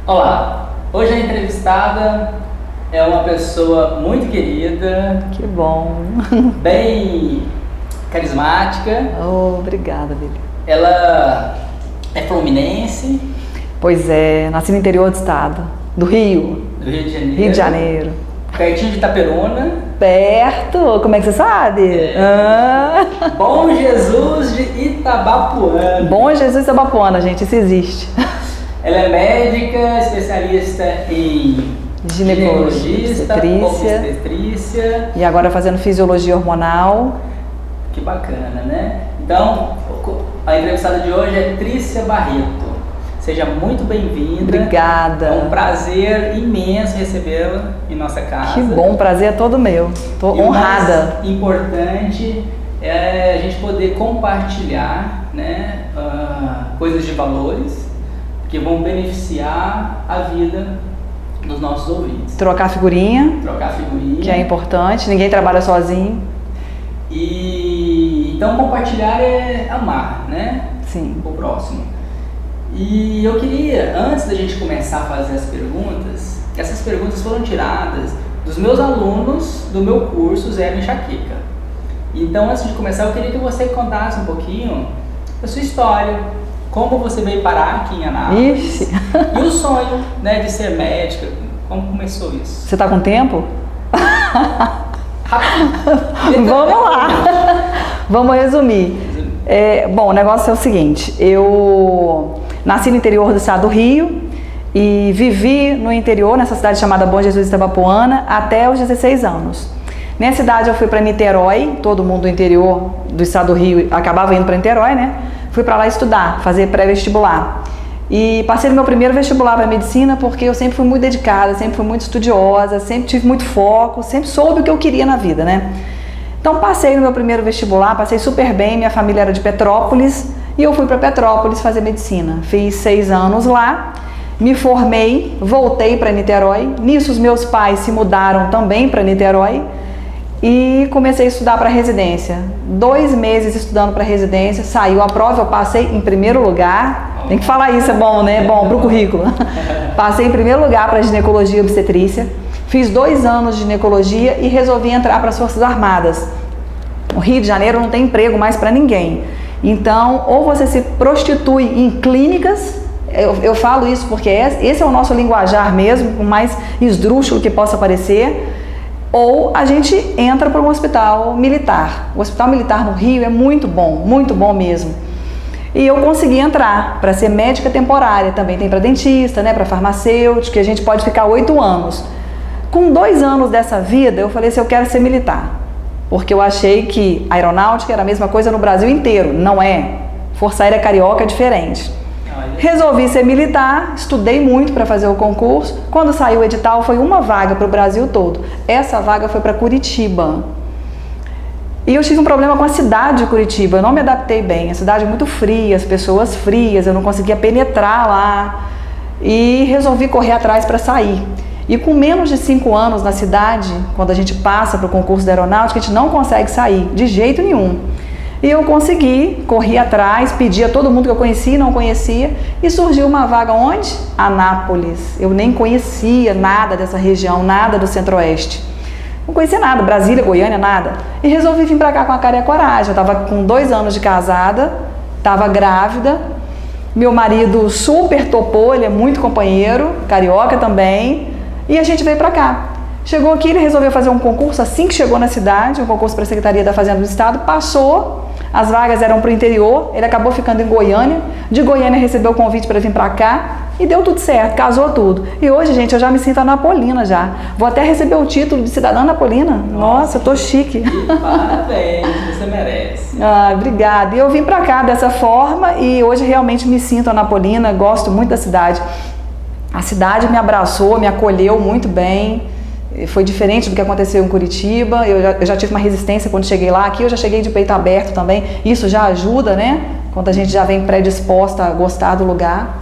Olá, hoje a entrevistada é uma pessoa muito querida. Que bom. Bem carismática. Oh, obrigada, Bíblia. Ela é fluminense. Pois é, nasci no interior do estado, do Rio. Do Rio de Janeiro. Rio de Janeiro. Pertinho de Itaperuna. Perto? Como é que você sabe? Bom Jesus de Itabapoana. Bom Jesus de Itabapoana, gente, isso existe. Ela é médica, especialista em ginecologista, obstetrícia. E agora fazendo fisiologia hormonal. Que bacana, né? Então, a entrevistada de hoje é Trícia Barreto. Seja muito bem-vinda. Obrigada. É um prazer imenso recebê-la em nossa casa. Que bom, o prazer é todo meu. Estou honrada. O mais importante é a gente poder compartilhar, né, coisas de valores que vão beneficiar a vida dos nossos ouvintes. Trocar figurinha. Trocar figurinha. Que é importante, ninguém trabalha sozinho. E então compartilhar é amar, né? Sim. O próximo. E eu queria, antes da gente começar a fazer as perguntas, essas perguntas foram tiradas dos meus alunos do meu curso Zero Enxaqueca. Então, antes de começar, eu queria que você contasse um pouquinho da sua história, como você veio parar aqui em Anápolis. Ixi. E o sonho, né, de ser médica, como começou isso? Você está com tempo? Vamos lá. Vamos resumir. Bom, o negócio é o seguinte, eu nasci no interior do estado do Rio e vivi no interior, nessa cidade chamada Bom Jesus de Itabapoana, até os 16 anos. Nessa cidade eu fui para Niterói, todo mundo do interior do estado do Rio acabava indo para Niterói, né? Fui para lá estudar, fazer pré-vestibular. E passei no meu primeiro vestibular para medicina porque eu sempre fui muito dedicada, sempre fui muito estudiosa, sempre tive muito foco, sempre soube o que eu queria na vida, né? Então passei no meu primeiro vestibular, passei super bem, minha família era de Petrópolis e eu fui para Petrópolis fazer medicina. Fiz 6 anos lá, me formei, voltei para Niterói. Nisso os meus pais se mudaram também para Niterói e comecei a estudar para residência. 2 meses estudando para residência, saiu a prova, eu passei em primeiro lugar. Tem que falar isso, é bom, né? Bom para o currículo. Passei em primeiro lugar para ginecologia e obstetrícia. Fiz 2 anos de ginecologia e resolvi entrar para as Forças Armadas. O Rio de Janeiro não tem emprego mais para ninguém. Então, ou você se prostitui em clínicas, eu falo isso porque esse é o nosso linguajar mesmo, por mais esdrúxulo que possa parecer, ou a gente entra para um hospital militar. O hospital militar no Rio é muito bom mesmo. E eu consegui entrar para ser médica temporária, também tem para dentista, né, para farmacêutico, que a gente pode ficar 8 anos. Com 2 anos dessa vida, eu falei assim, eu quero ser militar. Porque eu achei que a aeronáutica era a mesma coisa no Brasil inteiro. Não é. Força Aérea Carioca é diferente. Resolvi ser militar, estudei muito para fazer o concurso. Quando saiu o edital, foi uma vaga para o Brasil todo. Essa vaga foi para Curitiba. E eu tive um problema com a cidade de Curitiba. Eu não me adaptei bem. A cidade é muito fria, as pessoas frias, eu não conseguia penetrar lá. E resolvi correr atrás para sair. E com menos de 5 anos na cidade, quando a gente passa para o concurso da aeronáutica, a gente não consegue sair, de jeito nenhum. E eu consegui, corri atrás, pedi a todo mundo que eu conhecia e não conhecia, e surgiu uma vaga onde? Anápolis. Eu nem conhecia nada dessa região, nada do Centro-Oeste. Não conhecia nada, Brasília, Goiânia, nada. E resolvi vir para cá com a cara e a coragem. Eu estava com 2 anos de casada, estava grávida, meu marido super topou, ele é muito companheiro, carioca também. E a gente veio pra cá. Chegou aqui, ele resolveu fazer um concurso assim que chegou na cidade, um concurso para a Secretaria da Fazenda do Estado, passou, as vagas eram para o interior, ele acabou ficando em Goiânia, de Goiânia recebeu o convite para vir para cá e deu tudo certo, casou tudo. E hoje, gente, eu já me sinto anapolina já. Vou até receber o título de cidadã anapolina. Nossa, eu tô chique. Parabéns, você merece. Obrigada. E eu vim para cá dessa forma e hoje realmente me sinto anapolina, gosto muito da cidade. A cidade me abraçou, me acolheu muito bem, foi diferente do que aconteceu em Curitiba, eu já tive uma resistência quando cheguei lá, aqui eu já cheguei de peito aberto também, isso já ajuda, né? Quando a gente já vem predisposta a gostar do lugar.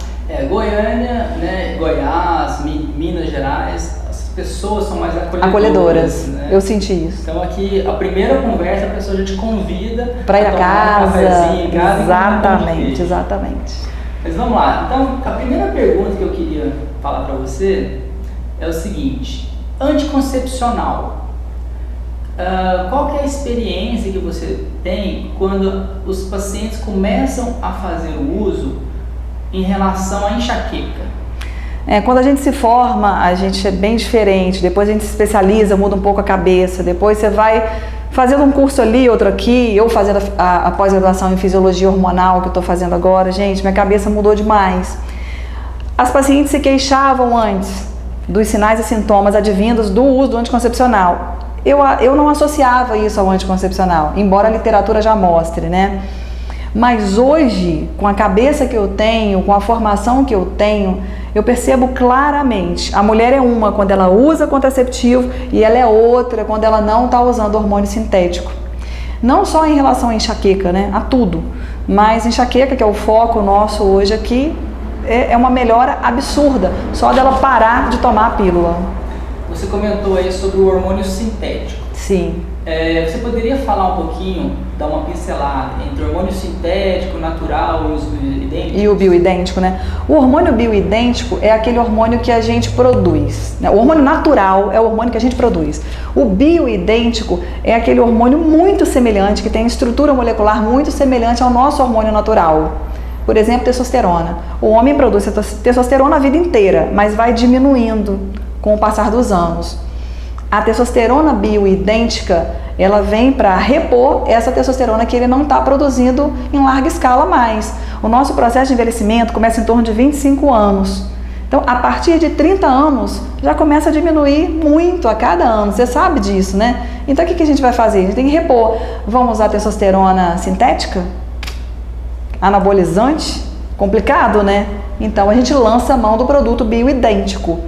Goiânia, né, Goiás, Minas Gerais, as pessoas são mais acolhedoras, né? Eu senti isso. Então aqui, a primeira conversa, a pessoa já te convida para ir a casa, um cafezinho em casa. exatamente. Mas vamos lá. Então, a primeira pergunta que eu queria falar para você é o seguinte: anticoncepcional. Qual que é a experiência que você tem quando os pacientes começam a fazer o uso em relação à enxaqueca? Quando a gente se forma, a gente é bem diferente, depois a gente se especializa, muda um pouco a cabeça, depois você vai fazendo um curso ali, outro aqui, eu fazendo a pós-graduação em fisiologia hormonal que eu estou fazendo agora, gente, minha cabeça mudou demais. As pacientes se queixavam antes dos sinais e sintomas advindos do uso do anticoncepcional. Eu não associava isso ao anticoncepcional, embora a literatura já mostre, né? Mas hoje, com a cabeça que eu tenho, com a formação que eu tenho, eu percebo claramente, a mulher é uma quando ela usa contraceptivo e ela é outra quando ela não está usando hormônio sintético. Não só em relação à enxaqueca, né? A tudo, mas enxaqueca, que é o foco nosso hoje aqui, é uma melhora absurda, só dela parar de tomar a pílula. Você comentou aí sobre o hormônio sintético. Sim. Você poderia falar um pouquinho, dar uma pincelada entre o hormônio sintético, natural e os bioidênticos? E o bioidêntico, né? O hormônio bioidêntico é aquele hormônio que a gente produz, né? O hormônio natural é o hormônio que a gente produz. O bioidêntico é aquele hormônio muito semelhante, que tem estrutura molecular muito semelhante ao nosso hormônio natural. Por exemplo, testosterona. O homem produz testosterona a vida inteira, mas vai diminuindo com o passar dos anos. A testosterona bioidêntica, ela vem para repor essa testosterona que ele não está produzindo em larga escala mais. O nosso processo de envelhecimento começa em torno de 25 anos. Então, a partir de 30 anos, já começa a diminuir muito a cada ano. Você sabe disso, né? Então, o que a gente vai fazer? A gente tem que repor. Vamos usar testosterona sintética? Anabolizante? Complicado, né? Então, a gente lança a mão do produto bioidêntico.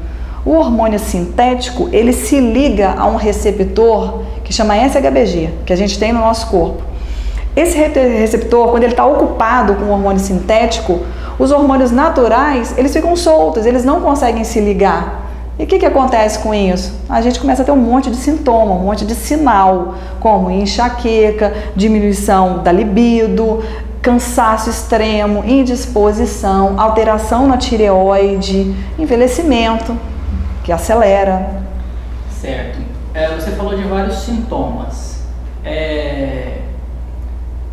O hormônio sintético, ele se liga a um receptor que chama SHBG, que a gente tem no nosso corpo. Esse receptor, quando ele está ocupado com o hormônio sintético, os hormônios naturais, eles ficam soltos, eles não conseguem se ligar. E o que acontece com isso? A gente começa a ter um monte de sintoma, um monte de sinal, como enxaqueca, diminuição da libido, cansaço extremo, indisposição, alteração na tireoide, envelhecimento, que acelera. Certo. Você falou de vários sintomas.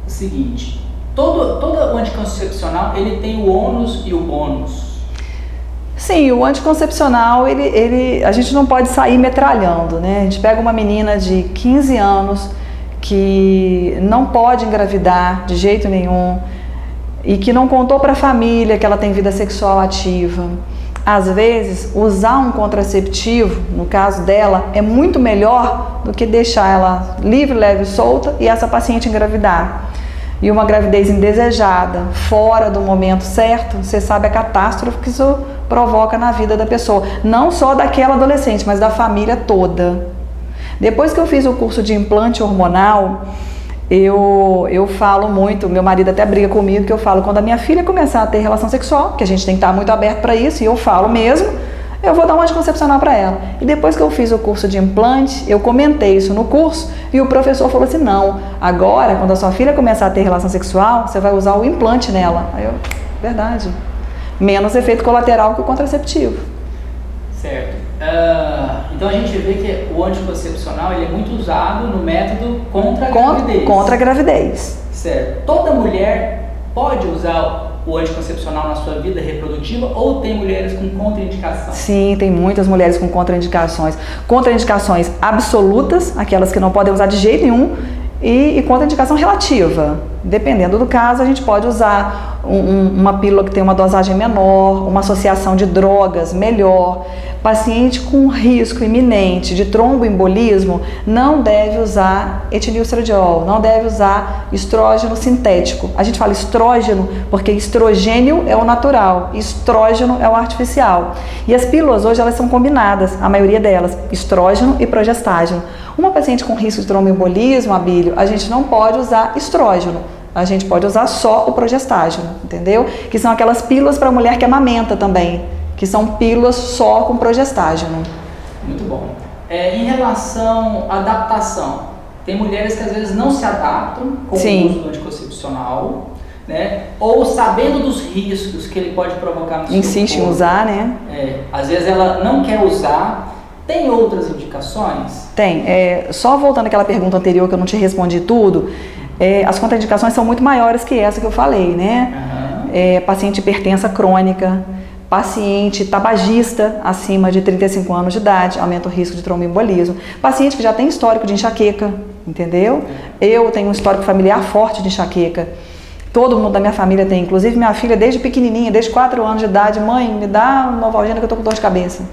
O seguinte, todo o anticoncepcional, ele tem o ônus e o bônus. Sim, o anticoncepcional, a gente não pode sair metralhando, né? A gente pega uma menina de 15 anos que não pode engravidar de jeito nenhum e que não contou para a família que ela tem vida sexual ativa. Às vezes, usar um contraceptivo, no caso dela, é muito melhor do que deixar ela livre, leve e solta e essa paciente engravidar. E uma gravidez indesejada, fora do momento certo, você sabe a catástrofe que isso provoca na vida da pessoa. Não só daquela adolescente, mas da família toda. Depois que eu fiz o curso de implante hormonal, eu falo muito, meu marido até briga comigo, que eu falo, quando a minha filha começar a ter relação sexual, que a gente tem que estar muito aberto para isso, e eu falo mesmo, eu vou dar um anticoncepcional para ela. E depois que eu fiz o curso de implante, eu comentei isso no curso, e o professor falou assim, não, agora, quando a sua filha começar a ter relação sexual, você vai usar o implante nela. Aí eu, verdade, menos efeito colateral que o contraceptivo. Certo. Então a gente vê que o anticoncepcional ele é muito usado no método contra a gravidez. Contra a gravidez. Certo. Toda mulher pode usar o anticoncepcional na sua vida reprodutiva ou tem mulheres com contraindicação? Sim, tem muitas mulheres com contraindicações. Contraindicações absolutas, aquelas que não podem usar de jeito nenhum, e contraindicação relativa. Dependendo do caso, a gente pode usar uma pílula que tem uma dosagem menor, uma associação de drogas melhor. Paciente com risco iminente de tromboembolismo não deve usar etililceradiol, não deve usar estrógeno sintético. A gente fala estrógeno porque estrogênio é o natural, estrógeno é o artificial. E as pílulas hoje elas são combinadas, a maioria delas, estrógeno e progestágeno. Uma paciente com risco de tromboembolismo, Abílio, a gente não pode usar estrógeno. A gente pode usar só o progestágeno, entendeu? Que são aquelas pílulas para mulher que amamenta também, que são pílulas só com progestágeno. Muito bom. Em relação à adaptação, tem mulheres que às vezes não se adaptam com o uso do anticoncepcional né? Ou sabendo dos riscos que ele pode provocar no seu Insiste corpo. em usar, né? Às vezes ela não quer usar. Tem outras indicações? Tem. Só voltando àquela pergunta anterior que eu não te respondi tudo, as contraindicações são muito maiores que essa que eu falei, né? Paciente hipertensa crônica, paciente tabagista acima de 35 anos de idade, aumenta o risco de tromboembolismo, paciente que já tem histórico de enxaqueca, entendeu? Eu tenho um histórico familiar forte de enxaqueca. Todo mundo da minha família tem, inclusive minha filha desde pequenininha, desde 4 anos de idade, mãe, me dá Novalgina que eu tô com dor de cabeça.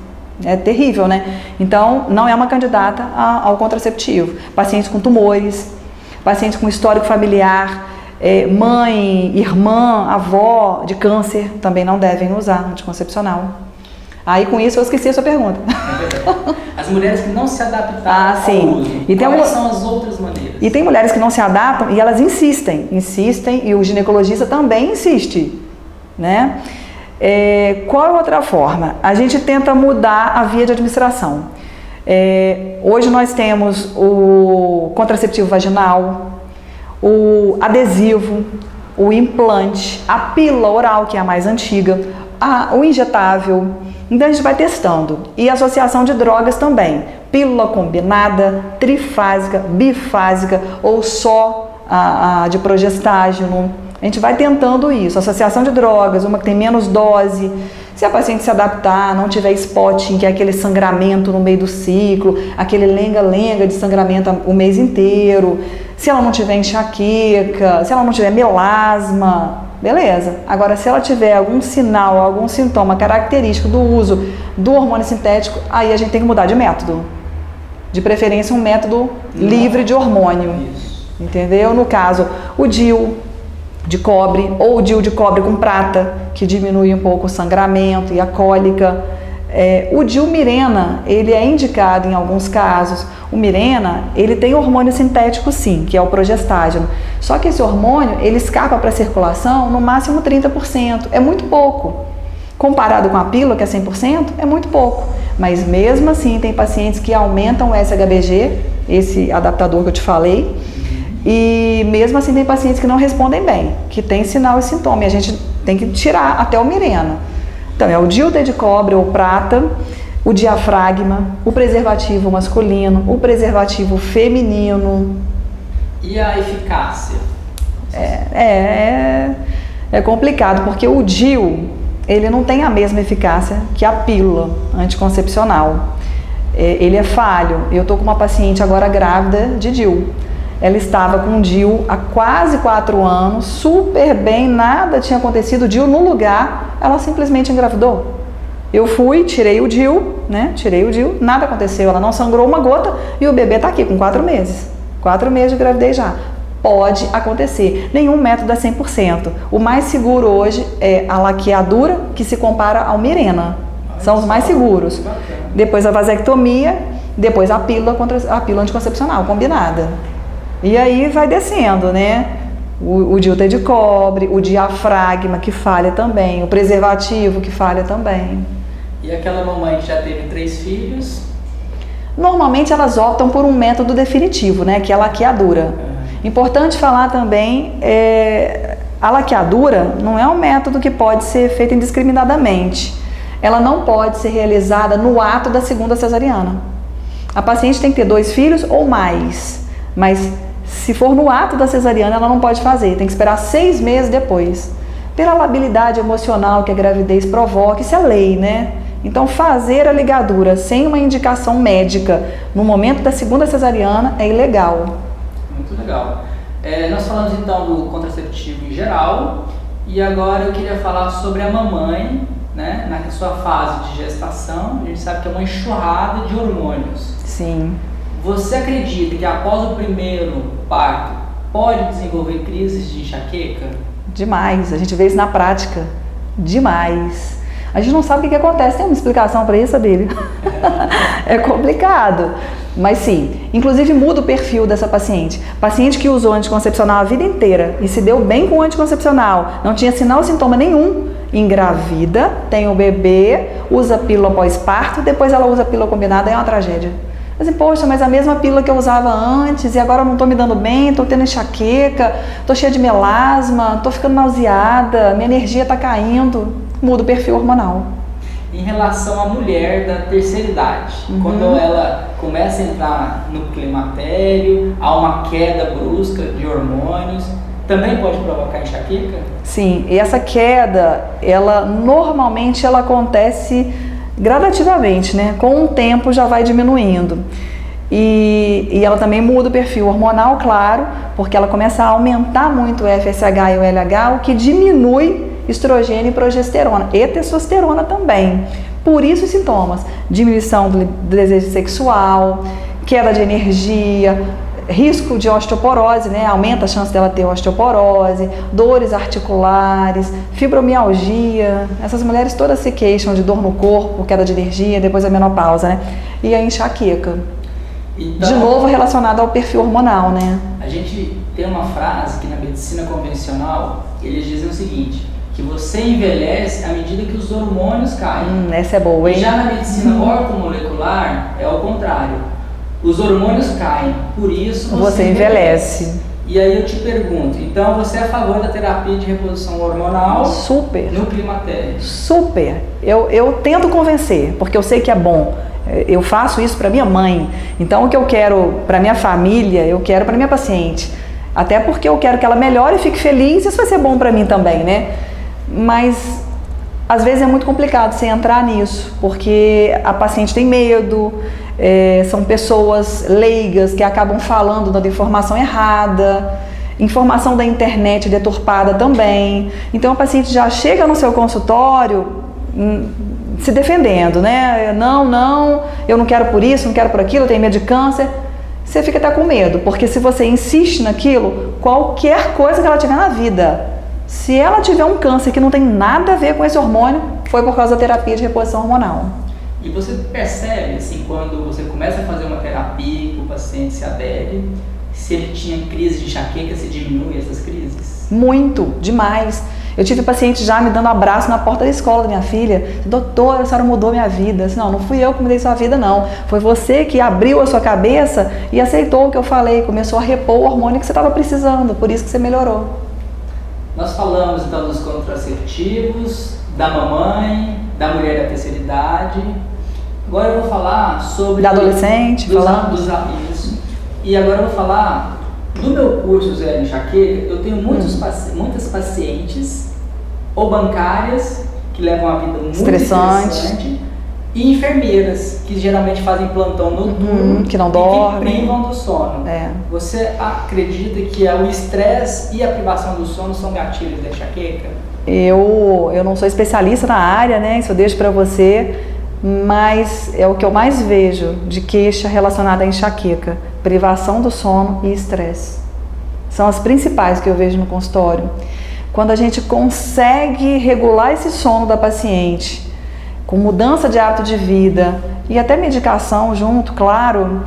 É terrível, né? Então, não é uma candidata ao contraceptivo. Pacientes com tumores, pacientes com histórico familiar, mãe, irmã, avó de câncer também não devem usar anticoncepcional. Aí, com isso, eu esqueci a sua pergunta. As mulheres que não se adaptaram ao uso, quais são as outras maneiras? E tem mulheres que não se adaptam e elas insistem, e o ginecologista também insiste, né? Qual é outra forma? A gente tenta mudar a via de administração. Hoje nós temos o contraceptivo vaginal, o adesivo, o implante, a pílula oral, que é a mais antiga, o injetável. Então a gente vai testando. E associação de drogas também. Pílula combinada, trifásica, bifásica ou só a de progestágeno. A gente vai tentando isso. Associação de drogas, uma que tem menos dose. Se a paciente se adaptar, não tiver spotting, que é aquele sangramento no meio do ciclo, aquele lenga-lenga de sangramento o mês inteiro. Se ela não tiver enxaqueca, se ela não tiver melasma, beleza. Agora, se ela tiver algum sinal, algum sintoma característico do uso do hormônio sintético, aí a gente tem que mudar de método. De preferência, um método livre de hormônio. Isso. Entendeu? No caso, o DIU de cobre ou o DIU de cobre com prata, que diminui um pouco o sangramento e a cólica. O DIU Mirena, ele é indicado em alguns casos. O Mirena, ele tem hormônio sintético sim, que é o progestágeno. Só que esse hormônio, ele escapa para a circulação no máximo 30%. É muito pouco. Comparado com a pílula, que é 100%, é muito pouco. Mas mesmo assim, tem pacientes que aumentam o SHBG, esse adaptador que eu te falei, e mesmo assim tem pacientes que não respondem bem, que tem sinal e sintoma, e a gente tem que tirar até o Mirena. Então, é o DIU de cobre ou prata, o diafragma, o preservativo masculino, o preservativo feminino. E a eficácia? É complicado, porque o DIU, ele não tem a mesma eficácia que a pílula anticoncepcional. Ele é falho. Eu estou com uma paciente agora grávida de DIU. Ela estava com DIU há quase 4 anos, super bem, nada tinha acontecido, DIU no lugar, ela simplesmente engravidou. Eu fui, tirei o DIU, nada aconteceu, ela não sangrou uma gota e o bebê está aqui com 4 meses. 4 meses de gravidez já. Pode acontecer. Nenhum método é 100%. O mais seguro hoje é a laqueadura, que se compara ao Mirena. São os mais seguros. Depois a vasectomia, depois a pílula anticoncepcional combinada. E aí vai descendo, né? O DIU de cobre, o diafragma que falha também, o preservativo que falha também. E aquela mamãe que já teve 3 filhos? Normalmente elas optam por um método definitivo, né? Que é a laqueadura. Importante falar também, a laqueadura não é um método que pode ser feito indiscriminadamente. Ela não pode ser realizada no ato da segunda cesariana. A paciente tem que ter 2 filhos ou mais, mas se for no ato da cesariana, ela não pode fazer, tem que esperar 6 meses depois. Pela labilidade emocional que a gravidez provoca, isso é lei, né? Então, fazer a ligadura sem uma indicação médica no momento da segunda cesariana é ilegal. Muito legal. Nós falamos então do contraceptivo em geral e agora eu queria falar sobre a mamãe, né? Na sua fase de gestação, a gente sabe que é uma enxurrada de hormônios. Sim. Você acredita que após o primeiro parto pode desenvolver crises de enxaqueca? Demais, a gente vê isso na prática. Demais. A gente não sabe o que acontece, tem uma explicação para isso, dele? É complicado, mas sim. Inclusive muda o perfil dessa paciente. Paciente que usou anticoncepcional a vida inteira e se deu bem com o anticoncepcional, não tinha sinal ou sintoma nenhum, engravida, tem o bebê, usa pílula pós-parto, depois ela usa pílula combinada, é uma tragédia. Assim, poxa, mas a mesma pílula que eu usava antes e agora eu não estou me dando bem, estou tendo enxaqueca, estou cheia de melasma, estou ficando nauseada, minha energia está caindo. Muda o perfil hormonal. Em relação à mulher da terceira idade, quando ela começa a entrar no climatério, há uma queda brusca de hormônios, também pode provocar enxaqueca? Sim, e essa queda, normalmente ela acontece gradativamente, né? Com o tempo já vai diminuindo. E ela também muda o perfil hormonal, claro, porque ela começa a aumentar muito o FSH e o LH, o que diminui estrogênio e progesterona, e testosterona também. Por isso os sintomas: diminuição do desejo sexual, queda de energia, risco de osteoporose, né? Aumenta a chance dela ter osteoporose, dores articulares, fibromialgia. Essas mulheres todas se queixam de dor no corpo, queda de energia, depois a menopausa, né? E a enxaqueca. Então, de novo relacionado ao perfil hormonal, né? A gente tem uma frase que na medicina convencional eles dizem o seguinte: que você envelhece à medida que os hormônios caem. Essa é boa, hein? E já na medicina ortomolecular é o contrário. Os hormônios caem, por isso você envelhece. E aí eu te pergunto, então você é a favor da terapia de reposição hormonal? Super. No climatério? Super. Eu tento convencer, porque eu sei que é bom. Eu faço isso para minha mãe. Então o que eu quero para minha família, eu quero para minha paciente. Até porque eu quero que ela melhore e fique feliz, isso vai ser bom para mim também, né? Mas às vezes é muito complicado você entrar nisso, porque a paciente tem medo, são pessoas leigas que acabam falando dando informação errada, informação da internet deturpada também. Então a paciente já chega no seu consultório se defendendo, né? Não, eu não quero por isso, não quero por aquilo, eu tenho medo de câncer. Você fica até com medo, porque se você insiste naquilo, qualquer coisa que ela tiver na vida, se ela tiver um câncer que não tem nada a ver com esse hormônio, foi por causa da terapia de reposição hormonal. E você percebe, assim, quando você começa a fazer uma terapia, que o paciente se adere, se ele tinha crise de enxaqueca, se diminui essas crises? Muito, demais. Eu tive paciente já me dando abraço na porta da escola da minha filha. Doutora, a senhora mudou minha vida. Disse, não fui eu que mudei sua vida, não. Foi você que abriu a sua cabeça e aceitou o que eu falei, começou a repor o hormônio que você estava precisando, por isso que você melhorou. Nós falamos então dos contraceptivos, da mamãe, da mulher da terceira idade. Agora eu vou falar sobre... Da adolescente, isso. E agora eu vou falar do meu curso Zero Enxaqueca. Eu tenho muitas pacientes ou bancárias que levam uma vida muito estressante e enfermeiras que geralmente fazem plantão noturno, que não dormem, que privam do sono. Você acredita que o estresse e a privação do sono são gatilhos da enxaqueca? Eu não sou especialista na área, né? Isso eu deixo para você, mas é o que eu mais vejo de queixa relacionada à enxaqueca: privação do sono e estresse. São as principais que eu vejo no consultório. Quando a gente consegue regular esse sono da paciente, com mudança de hábito de vida e até medicação junto, claro,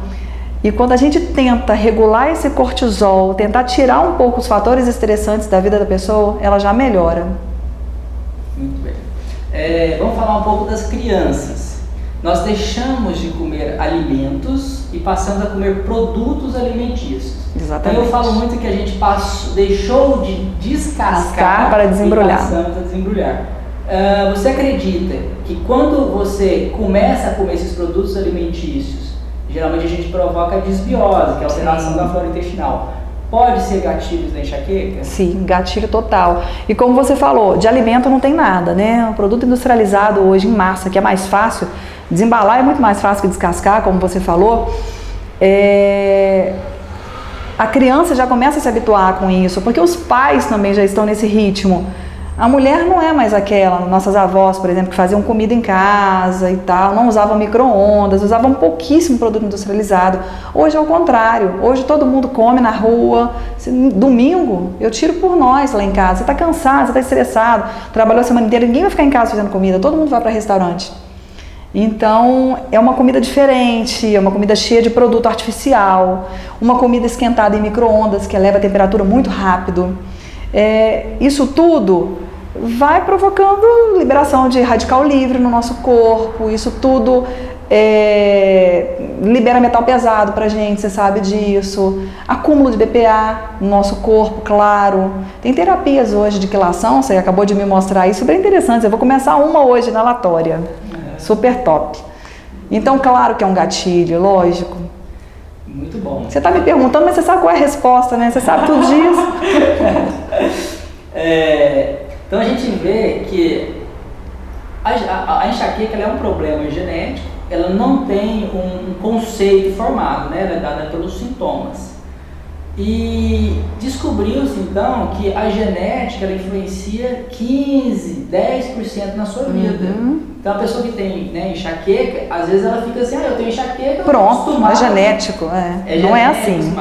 e quando a gente tenta regular esse cortisol, tentar tirar um pouco os fatores estressantes da vida da pessoa, ela já melhora. Muito bem. Vamos falar um pouco das crianças. Nós deixamos de comer alimentos e passamos a comer produtos alimentícios. Exatamente. Então eu falo muito que a gente deixou de descascar para desembrulhar. E passamos a desembrulhar. Você acredita que quando você começa a comer esses produtos alimentícios, geralmente a gente provoca desbiose, que é a alteração da flora intestinal, pode ser gatilhos da enxaqueca? Sim, gatilho total. E como você falou, de alimento não tem nada, né? O produto industrializado hoje em massa, que é mais fácil, desembalar é muito mais fácil que descascar, como você falou. A criança já começa a se habituar com isso, porque os pais também já estão nesse ritmo. A mulher não é mais aquela, nossas avós, por exemplo, que faziam comida em casa e tal, não usavam micro-ondas, usavam pouquíssimo produto industrializado. Hoje é o contrário, hoje todo mundo come na rua. Domingo eu tiro por nós lá em casa. Você está cansado, você está estressado, trabalhou a semana inteira, ninguém vai ficar em casa fazendo comida, todo mundo vai para restaurante. Então é uma comida diferente, é uma comida cheia de produto artificial, uma comida esquentada em micro-ondas que eleva a temperatura muito rápido. Isso tudo vai provocando liberação de radical livre no nosso corpo, isso tudo libera metal pesado pra gente, você sabe disso. Acúmulo de BPA no nosso corpo, claro. Tem terapias hoje de quilação, você acabou de me mostrar isso, super interessante. Eu vou começar uma hoje na Latória. Super top. Então, claro que é um gatilho, lógico. Muito bom. Você tá me perguntando, mas você sabe qual é a resposta, né? Você sabe tudo disso. Então a gente vê que a enxaqueca ela é um problema genético, ela não tem um conceito formado, né? Ela é dada pelos sintomas. E descobriu-se então que a genética ela influencia 15, 10% na sua vida. Então a pessoa que tem, né, enxaqueca, às vezes ela fica assim, eu tenho enxaqueca, pronto, é genético, não é assim.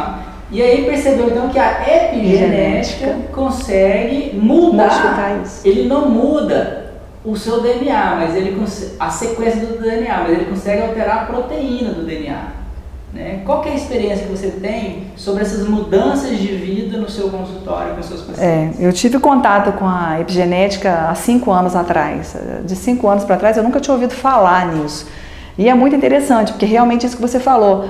E aí percebeu então que a epigenética consegue mudar isso. Ele não muda o seu DNA, mas a sequência do DNA, mas ele consegue alterar a proteína do DNA. Né? Qual que é a experiência que você tem sobre essas mudanças de vida no seu consultório com seus pacientes? Eu tive contato com a epigenética há 5 anos atrás. De 5 anos para trás eu nunca tinha ouvido falar nisso. E é muito interessante, porque realmente isso que você falou.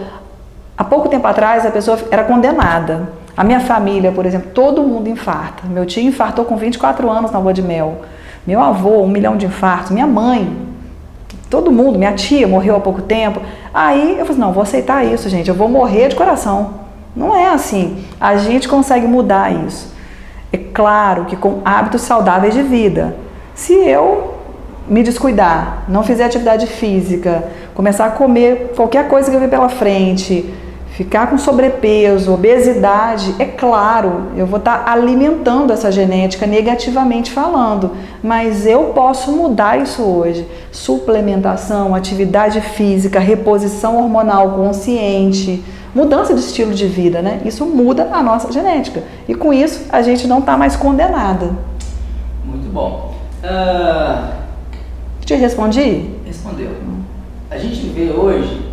Há pouco tempo atrás a pessoa era condenada. A minha família, por exemplo, todo mundo infarta. Meu tio infartou com 24 anos na lua de mel. Meu avô, 1 milhão de infartos. Minha mãe, todo mundo, minha tia morreu há pouco tempo. Aí eu falei, não, vou aceitar isso, gente, eu vou morrer de coração. Não é assim, a gente consegue mudar isso. É claro que com hábitos saudáveis de vida. Se eu me descuidar, não fizer atividade física, começar a comer qualquer coisa que eu ver pela frente, ficar com sobrepeso, obesidade, é claro, eu vou estar alimentando essa genética negativamente falando, mas eu posso mudar isso hoje. Suplementação, atividade física, reposição hormonal consciente, mudança de estilo de vida, né? Isso muda a nossa genética. E com isso, a gente não está mais condenada. Muito bom. Te respondi? Respondeu. A gente vê hoje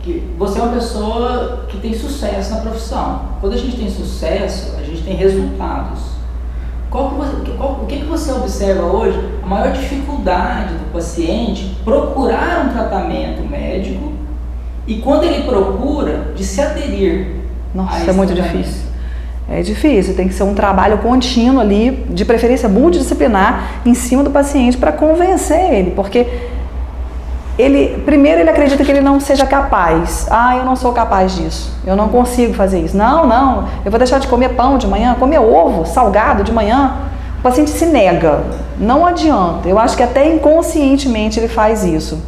que você é uma pessoa que tem sucesso na profissão. Quando a gente tem sucesso, a gente tem resultados. O que você observa hoje? A maior dificuldade do paciente procurar um tratamento médico e quando ele procura, de se aderir. Nossa, é muito difícil. É difícil, tem que ser um trabalho contínuo ali, de preferência multidisciplinar, em cima do paciente para convencer ele, porque primeiro ele acredita que ele não seja capaz. Eu não sou capaz disso, eu não consigo fazer isso. Não, eu vou deixar de comer pão de manhã, comer ovo salgado de manhã. O paciente se nega, não adianta. Eu acho que até inconscientemente ele faz isso.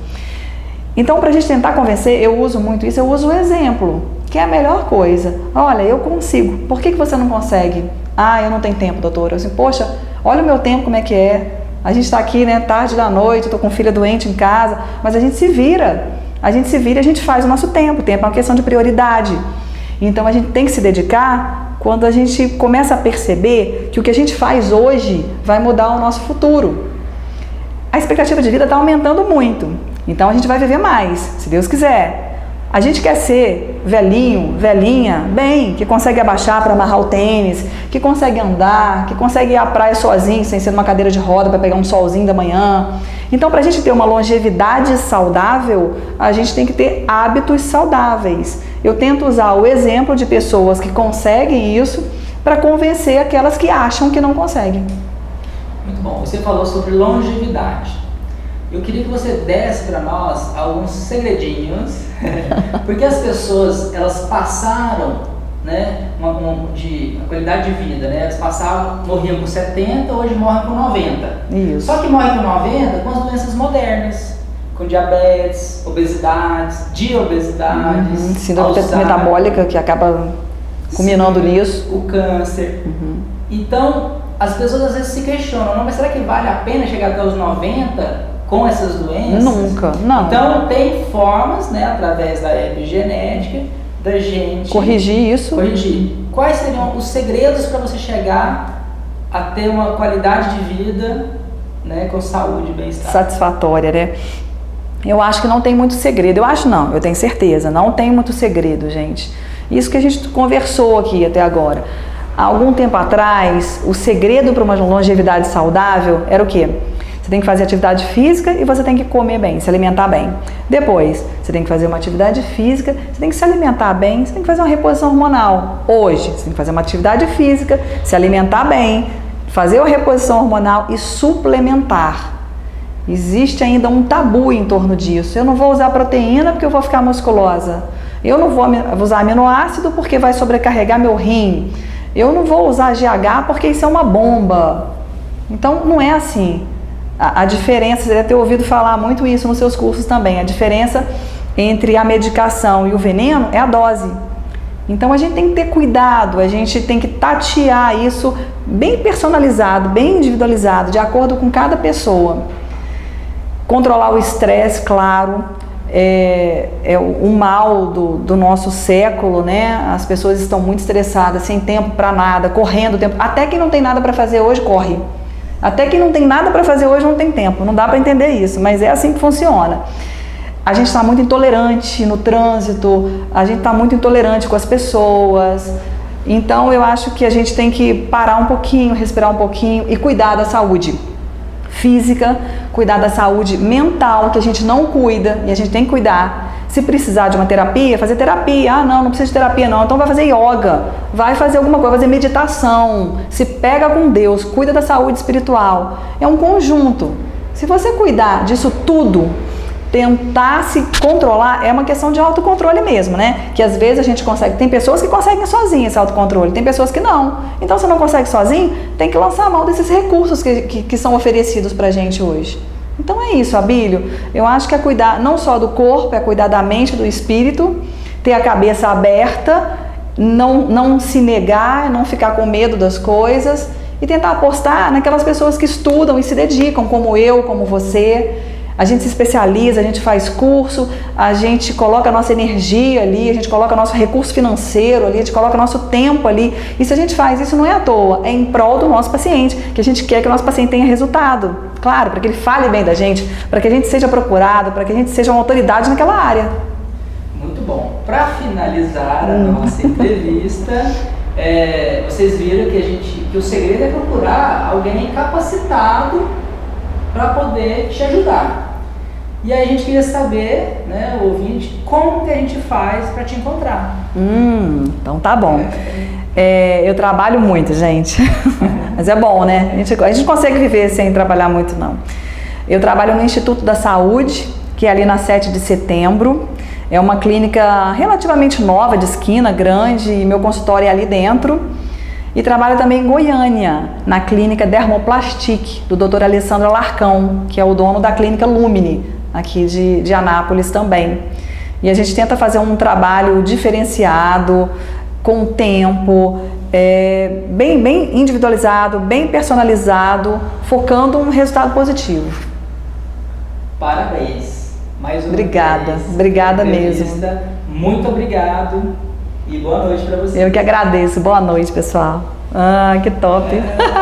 Então, para a gente tentar convencer, eu uso muito isso, eu uso o exemplo, que é a melhor coisa. Olha, eu consigo, por que você não consegue? Eu não tenho tempo, doutora. Eu assim, poxa, olha o meu tempo como é que é. A gente está aqui, né, tarde da noite, eu tô com filha doente em casa, mas a gente se vira e a gente faz o nosso tempo. O tempo é uma questão de prioridade. Então a gente tem que se dedicar quando a gente começa a perceber que o que a gente faz hoje vai mudar o nosso futuro. A expectativa de vida está aumentando muito, então a gente vai viver mais, se Deus quiser. A gente quer ser velhinho, velhinha, bem, que consegue abaixar para amarrar o tênis, que consegue andar, que consegue ir à praia sozinho, sem ser numa cadeira de roda para pegar um solzinho da manhã. Então, para a gente ter uma longevidade saudável, a gente tem que ter hábitos saudáveis. Eu tento usar o exemplo de pessoas que conseguem isso para convencer aquelas que acham que não conseguem. Muito bom. Você falou sobre longevidade. Eu queria que você desse para nós alguns segredinhos, porque as pessoas, elas passaram, né, uma qualidade de vida, né? Elas morriam com 70, hoje morrem com 90. Isso. Só que morrem com 90 com as doenças modernas, com diabetes, obesidades, síndrome metabólica, que acaba culminando nisso. O câncer. Então, as pessoas às vezes se questionam, mas será que vale a pena chegar até os 90 com essas doenças? Nunca, não. Então tem formas, né, através da epigenética, da gente corrigir isso. Quais seriam os segredos para você chegar a ter uma qualidade de vida, né, com saúde e bem-estar? Satisfatória, né? Eu acho que não tem muito segredo. Eu tenho certeza, não tem muito segredo, gente. Isso que a gente conversou aqui até agora. Há algum tempo atrás, o segredo para uma longevidade saudável era o quê? Você Você tem que fazer atividade física e você tem que comer bem, se alimentar bem. Depois, você tem que fazer uma atividade física, você tem que se alimentar bem, você tem que fazer uma reposição hormonal. Hoje, você tem que fazer uma atividade física, se alimentar bem, fazer uma reposição hormonal e suplementar. Existe ainda um tabu em torno disso. Eu não vou usar proteína porque eu vou ficar musculosa. Eu não vou usar aminoácido porque vai sobrecarregar meu rim. Eu não vou usar GH porque isso é uma bomba. Então, não é assim. A diferença, você deve ter ouvido falar muito isso nos seus cursos também, a diferença entre a medicação e o veneno é a dose. Então a gente tem que ter cuidado, a gente tem que tatear isso bem personalizado, bem individualizado, de acordo com cada pessoa. Controlar o estresse, claro, é o mal do nosso século, né? As pessoas estão muito estressadas, sem tempo para nada, correndo o tempo. Até quem não tem nada para fazer hoje, corre. Até quem não tem nada para fazer hoje não tem tempo, não dá para entender isso, mas é assim que funciona. A gente está muito intolerante no trânsito, a gente está muito intolerante com as pessoas, então eu acho que a gente tem que parar um pouquinho, respirar um pouquinho e cuidar da saúde física, cuidar da saúde mental, que a gente não cuida e a gente tem que cuidar. Se precisar de uma terapia, fazer terapia. Ah, não precisa de terapia não, então vai fazer yoga, vai fazer alguma coisa, vai fazer meditação, se pega com Deus, cuida da saúde espiritual. É um conjunto. Se você cuidar disso tudo, tentar se controlar, é uma questão de autocontrole mesmo, né? Que às vezes a gente consegue, tem pessoas que conseguem sozinhas esse autocontrole, tem pessoas que não. Então se não consegue sozinho, tem que lançar a mão desses recursos que são oferecidos pra gente hoje. Então é isso, Abílio. Eu acho que é cuidar não só do corpo, é cuidar da mente, do espírito, ter a cabeça aberta, não se negar, não ficar com medo das coisas e tentar apostar naquelas pessoas que estudam e se dedicam, como eu, como você. A gente se especializa, a gente faz curso, a gente coloca a nossa energia ali, a gente coloca nosso recurso financeiro ali, a gente coloca nosso tempo ali. E se a gente faz isso não é à toa, é em prol do nosso paciente, que a gente quer que o nosso paciente tenha resultado. Claro, para que ele fale bem da gente, para que a gente seja procurado, para que a gente seja uma autoridade naquela área. Muito bom. Para finalizar a nossa entrevista, vocês viram que o segredo é procurar alguém capacitado para poder te ajudar. E aí a gente queria saber, né, o ouvinte, como que a gente faz para te encontrar. Então tá bom. Eu trabalho muito, gente. Mas é bom, né? A gente não consegue viver sem trabalhar muito, não. Eu trabalho no Instituto da Saúde, que é ali na 7 de setembro. É uma clínica relativamente nova, de esquina, grande, e meu consultório é ali dentro. E trabalho também em Goiânia, na clínica Dermoplastic, do Dr. Alessandro Alarcão, que é o dono da clínica Lumine, aqui de Anápolis também. E a gente tenta fazer um trabalho diferenciado, com tempo, bem individualizado, bem personalizado, focando um resultado positivo. Parabéns. Mais uma Obrigada, vez. obrigada mesmo. Muito obrigado e boa noite para você. Eu que agradeço. Boa noite, pessoal. Que top.